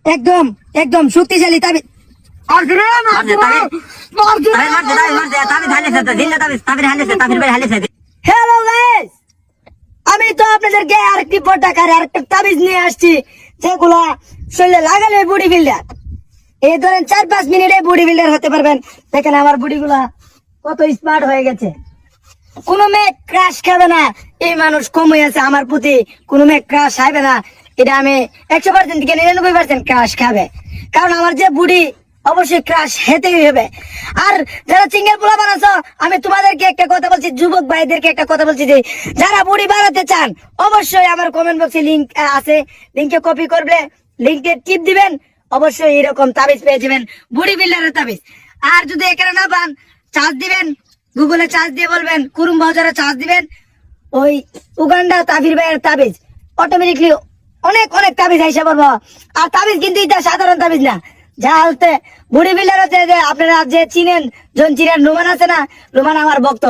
একদম একদম শক্তিশালী তাবিজ। হ্যালো গাইস, আমি তো আপনাদেরকে আরেকটি পটাকার আরেকটা তাবিজ নিয়ে আসছি, যেগুলা শরীরে লাগালে বডি বিল্ডার। এই ধরেন 4-5 মিনিটে বডি বিল্ডার হতে পারবেন। দেখেন আমার বডি গুলা কত স্মার্ট হয়ে গেছে। কোন মেয়ে ক্রাশ খাবে না, এই মানুষ কম হয়ে আছে আমার প্রতি। কোন মেয়ে ক্রাশ খাবে না, এটা আমি 100% থেকে 99% ক্রাশ খাবে। কারণ আমার যে বুড়ি অবশ্যই ক্রাশ হেতেই হবে। আর যারা সিঙ্গেল পোলা বানাচ্ছ, আমি তোমাদেরকে একটা কথা বলছি, যুবক ভাইদেরকে একটা কথা বলছি, যে যারা বুড়ি বানাতে চান অবশ্যই আমার কমেন্ট বক্সে লিঙ্ক আছে, লিঙ্কে কপি করবে, লিঙ্কে টিপ দিবেন, অবশ্যই এরকম তাবিজ পেয়ে যাবেন, বডি বিল্ডারের তাবিজ। আর যদি এখানে না পান, চার্জ দিবেন, গুগলে চার্জ দিয়ে বলবেন কুরুম বাজারে চার্জ দিবেন, ওই উগান্ডা তাবির ভাইয়ের তাবিজ অটোমেটিকলি অনেক অনেক তাবিজ আইসা পড়বো। আর তাবিজ কিন্তু এটা সাধারণ তাবিজ না, যা হচ্ছে বডি বিল্ডার হচ্ছে, যে আপনারা যে চিনেন, জন চিনেন, রোমান আছে না, রোমান আমার ভক্ত।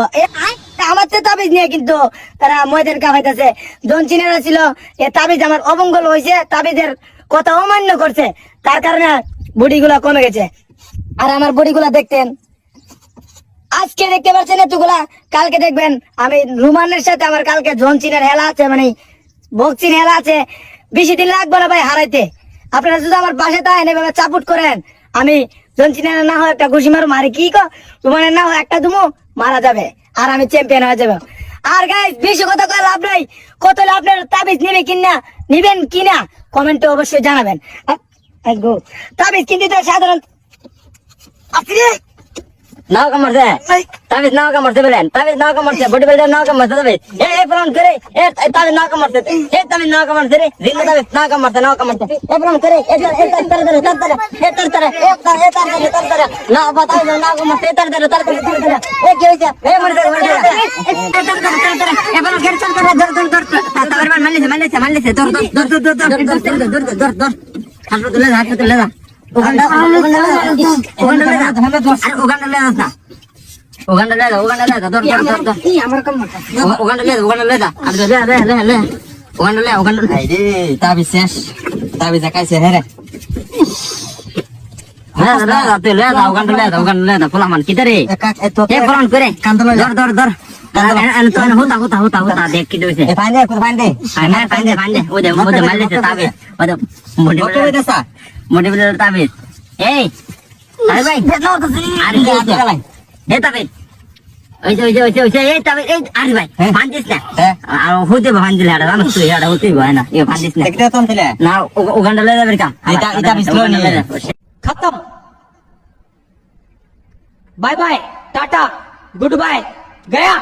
আমার তো তাবিজ নিয়ে কিন্তু তারা ময়দান কামাইতেছে। জন চিনেরা ছিল, এ তাবিজ আমার অমঙ্গল হয়েছে, তাবিজের কথা অমান্য করছে, তার কারণে বডি গুলা কমে গেছে। আর আমার বডি গুলা দেখতেন, আজকে দেখতে পাচ্ছেন এতগুলা, কালকে দেখবেন আমি রুমানের সাথে আমার কালকে জনচিনের হেলা আছে, মানে বক্সিন হেলা আছে। বেশি দিন লাগবে না ভাই হারাইতে। আপনারা যদি আমার পাশে থাকেন, এভাবে চাপুট করেন, আমি জনচিনের না হয় একটা ঘুষি মারো, মারি কি রুমানের না হয় একটা দুমো মারা যাবে, আর আমি চ্যাম্পিয়ন হয়ে যাবো। আর গাইস, বেশি কথা কয়ে লাভ নাই। কত হলে আপনার তাবিজ নিবেন কিনা কমেন্টে অবশ্যই জানাবেন। তাবিজ কিন্তু সাধারণ নাও কামড়ছে তাবিজ, নাও কামড়ছে বলেন, তাবিজ নাও কামড়ছে, বডি বিল্ডার নাও কামড়ছে তাবিজ, এ প্রমাণ করে এ তাবিজ নাও কামড়ছে, এ তাবিজ নাও কামড়ছে রে, জিন্দা তাবিজ নাও কামড়ছে, নাও কামড়ছে, এ প্রমাণ করে এ তার না বাতা নাও কামড়ছে, এ তার এ কি হইছে, এ মরে যা এ তার এ প্রমাণ করে ধর তাবিজ মানলিছে ধর হাত তুলে যা ওগান্ডা তাবিজ শেষ, তাবিজ দেখাইছে হ্যাঁ রে, পোলামান কি রে ফোন করে ধর দেখ কি দিয়েছে মোটিভেটের তাবিজ। এই ভাই এ তাবিজ ওই তাবিজ এই আরে ভাই ফান্দিস না, আর হতে ফান্দিলে এটা জানো তুই, এটা হতেই হয় না, এ ফান্দিস না না, ওখানটা লয়ে যাবে কাম, এটা বিস্লো নিয়ে खत्म। Bye bye, tata, goodbye, गया।